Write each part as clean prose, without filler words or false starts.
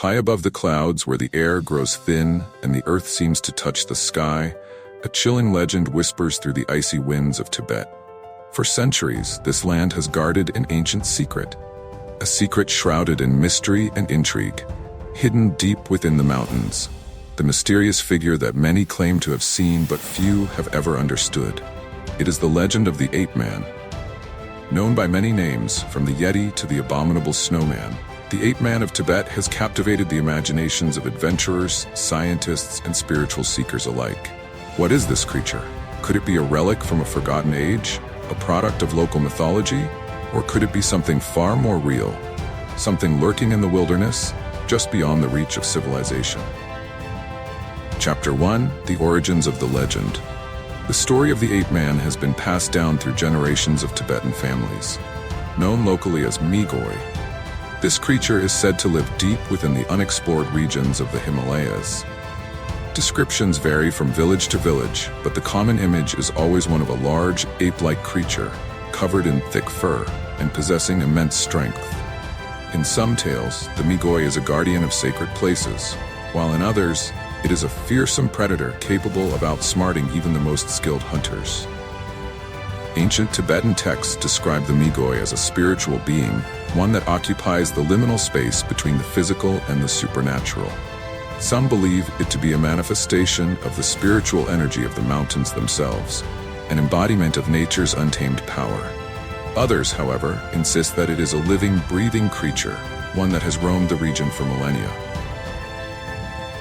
High above the clouds, where the air grows thin and the earth seems to touch the sky, a chilling legend whispers through the icy winds of Tibet. For centuries, this land has guarded an ancient secret. A secret shrouded in mystery and intrigue, hidden deep within the mountains. The mysterious figure that many claim to have seen but few have ever understood. It is the legend of the ape-man. Known by many names, from the Yeti to the abominable snowman, the ape-man of Tibet has captivated the imaginations of adventurers, scientists, and spiritual seekers alike. What is this creature? Could it be a relic from a forgotten age, a product of local mythology, or could it be something far more real, something lurking in the wilderness, just beyond the reach of civilization? Chapter 1: The Origins of the Legend. The story of the ape-man has been passed down through generations of Tibetan families. Known locally as Migoi, this creature is said to live deep within the unexplored regions of the Himalayas. Descriptions vary from village to village, but the common image is always one of a large, ape-like creature, covered in thick fur and possessing immense strength. In some tales, the Migoi is a guardian of sacred places, while in others, it is a fearsome predator capable of outsmarting even the most skilled hunters. Ancient Tibetan texts describe the Migoi as a spiritual being, one that occupies the liminal space between the physical and the supernatural. Some believe it to be a manifestation of the spiritual energy of the mountains themselves, an embodiment of nature's untamed power. Others, however, insist that it is a living, breathing creature, one that has roamed the region for millennia.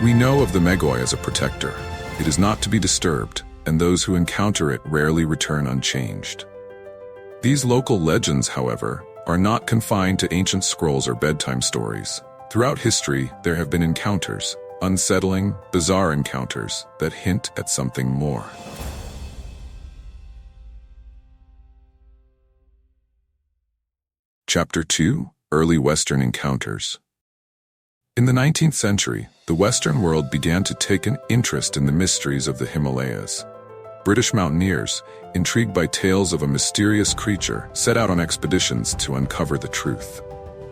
We know of the Migoi as a protector. It is not to be disturbed, and those who encounter it rarely return unchanged. These local legends, however, are not confined to ancient scrolls or bedtime stories. Throughout history, there have been encounters, unsettling, bizarre encounters that hint at something more. Chapter 2: Early Western Encounters. In the 19th century, the Western world began to take an interest in the mysteries of the Himalayas. British mountaineers, intrigued by tales of a mysterious creature, set out on expeditions to uncover the truth.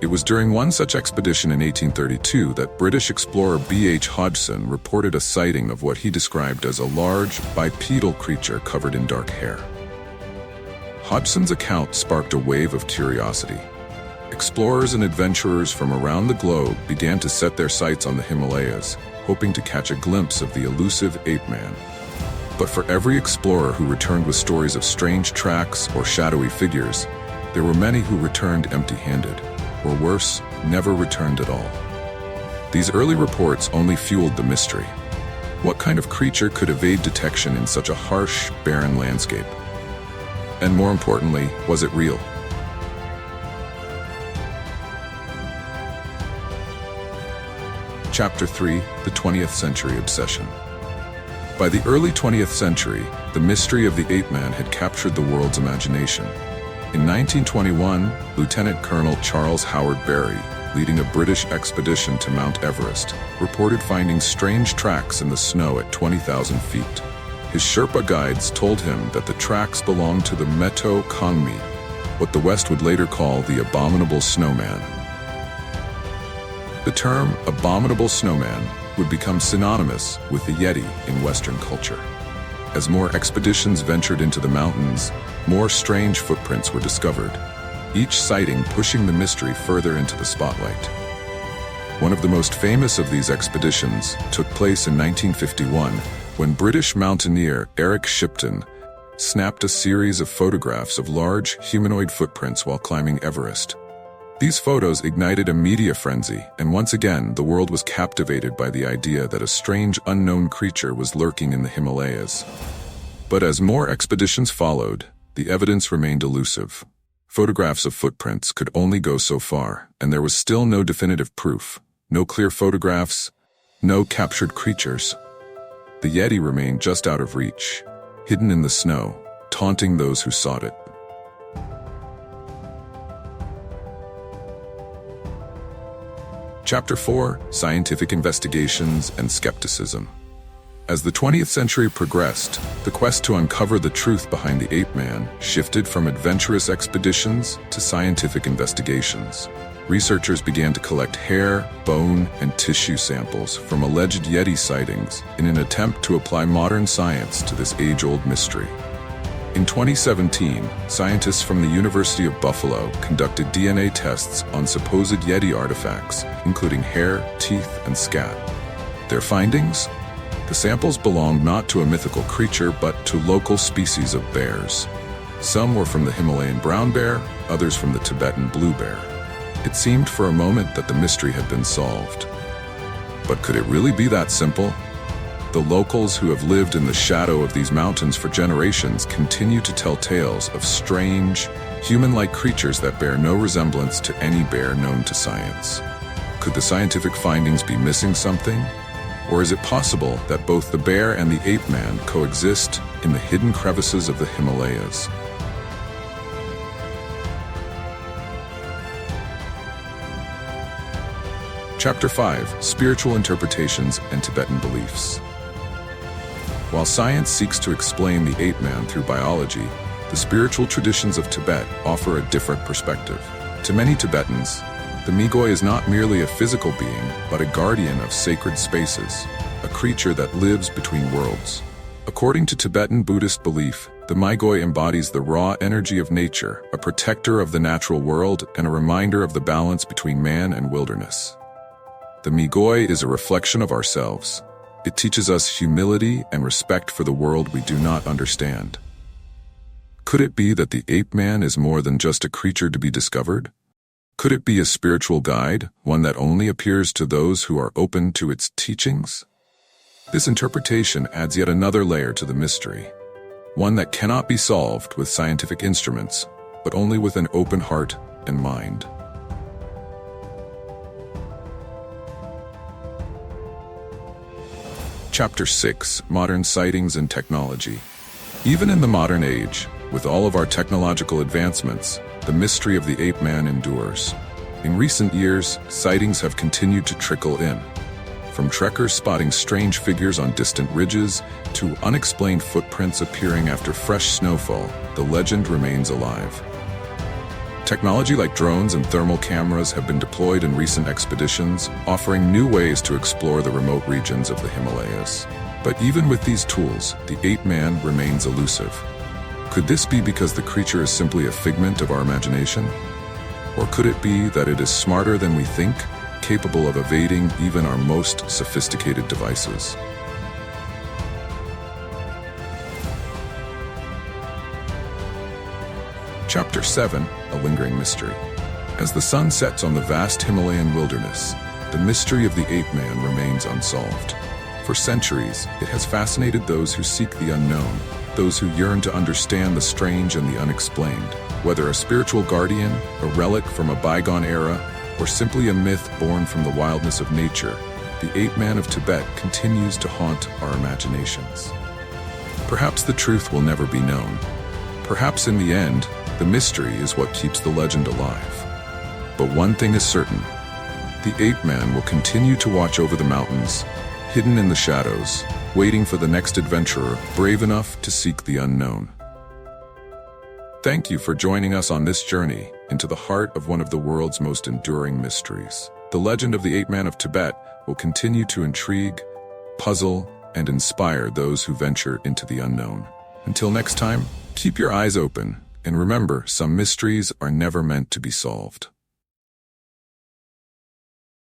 It was during one such expedition in 1832 that British explorer B.H. Hodgson reported a sighting of what he described as a large, bipedal creature covered in dark hair. Hodgson's account sparked a wave of curiosity. Explorers and adventurers from around the globe began to set their sights on the Himalayas, hoping to catch a glimpse of the elusive ape-man. But for every explorer who returned with stories of strange tracks or shadowy figures, there were many who returned empty-handed, or worse, never returned at all. These early reports only fueled the mystery. What kind of creature could evade detection in such a harsh, barren landscape? And more importantly, was it real? Chapter 3: The 20th Century Obsession. By the early 20th century, the mystery of the ape-man had captured the world's imagination. In 1921, Lieutenant Colonel Charles Howard Berry, leading a British expedition to Mount Everest, reported finding strange tracks in the snow at 20,000 feet. His Sherpa guides told him that the tracks belonged to the Meto Kongmi, what the West would later call the abominable snowman. The term abominable snowman would become synonymous with the Yeti in Western culture. As more expeditions ventured into the mountains, more strange footprints were discovered, each sighting pushing the mystery further into the spotlight. One of the most famous of these expeditions took place in 1951 when British mountaineer Eric Shipton snapped a series of photographs of large humanoid footprints while climbing Everest. These photos ignited a media frenzy, and once again the world was captivated by the idea that a strange unknown creature was lurking in the Himalayas. But as more expeditions followed, the evidence remained elusive. Photographs of footprints could only go so far, and there was still no definitive proof, no clear photographs, no captured creatures. The Yeti remained just out of reach, hidden in the snow, taunting those who sought it. Chapter 4: Scientific Investigations and Skepticism. As the 20th century progressed, the quest to uncover the truth behind the ape-man shifted from adventurous expeditions to scientific investigations. researchers began to collect hair, bone, and tissue samples from alleged Yeti sightings in an attempt to apply modern science to this age-old mystery. In 2017, scientists from the University of Buffalo conducted DNA tests on supposed Yeti artifacts, including hair, teeth, and scat. Their findings? The samples belonged not to a mythical creature, but to local species of bears. Some were from the Himalayan brown bear, others from the Tibetan blue bear. It seemed for a moment that the mystery had been solved. But could it really be that simple? The locals who have lived in the shadow of these mountains for generations continue to tell tales of strange, human-like creatures that bear no resemblance to any bear known to science. Could the scientific findings be missing something? Or is it possible that both the bear and the ape-man coexist in the hidden crevices of the Himalayas? Chapter 5: Spiritual Interpretations and Tibetan Beliefs. While science seeks to explain the ape-man through biology, the spiritual traditions of Tibet offer a different perspective. To many Tibetans, the Migoi is not merely a physical being, but a guardian of sacred spaces, a creature that lives between worlds. According to Tibetan Buddhist belief, the Migoi embodies the raw energy of nature, a protector of the natural world and a reminder of the balance between man and wilderness. The Migoi is a reflection of ourselves. It teaches us humility and respect for the world we do not understand. Could it be that the ape-man is more than just a creature to be discovered? Could it be a spiritual guide, one that only appears to those who are open to its teachings? This interpretation adds yet another layer to the mystery, one that cannot be solved with scientific instruments, but only with an open heart and mind. Chapter 6: Modern Sightings and Technology. Even in the modern age, with all of our technological advancements, the mystery of the ape-man endures. In recent years, sightings have continued to trickle in. From trekkers spotting strange figures on distant ridges to unexplained footprints appearing after fresh snowfall, the legend remains alive. Technology like drones and thermal cameras have been deployed in recent expeditions, offering new ways to explore the remote regions of the Himalayas. But even with these tools, the ape-man remains elusive. Could this be because the creature is simply a figment of our imagination? Or could it be that it is smarter than we think, capable of evading even our most sophisticated devices? Chapter 7: A Lingering Mystery. As the sun sets on the vast Himalayan wilderness, the mystery of the ape-man remains unsolved. For centuries, it has fascinated those who seek the unknown, those who yearn to understand the strange and the unexplained. Whether a spiritual guardian, a relic from a bygone era, or simply a myth born from the wildness of nature, the ape-man of Tibet continues to haunt our imaginations. Perhaps the truth will never be known. Perhaps in the end, the mystery is what keeps the legend alive. But one thing is certain: the ape-man will continue to watch over the mountains, hidden in the shadows, waiting for the next adventurer brave enough to seek the unknown. Thank you for joining us on this journey into the heart of one of the world's most enduring mysteries. The legend of the ape-man of Tibet will continue to intrigue, puzzle, and inspire those who venture into the unknown. Until next time, keep your eyes open, and remember, some mysteries are never meant to be solved.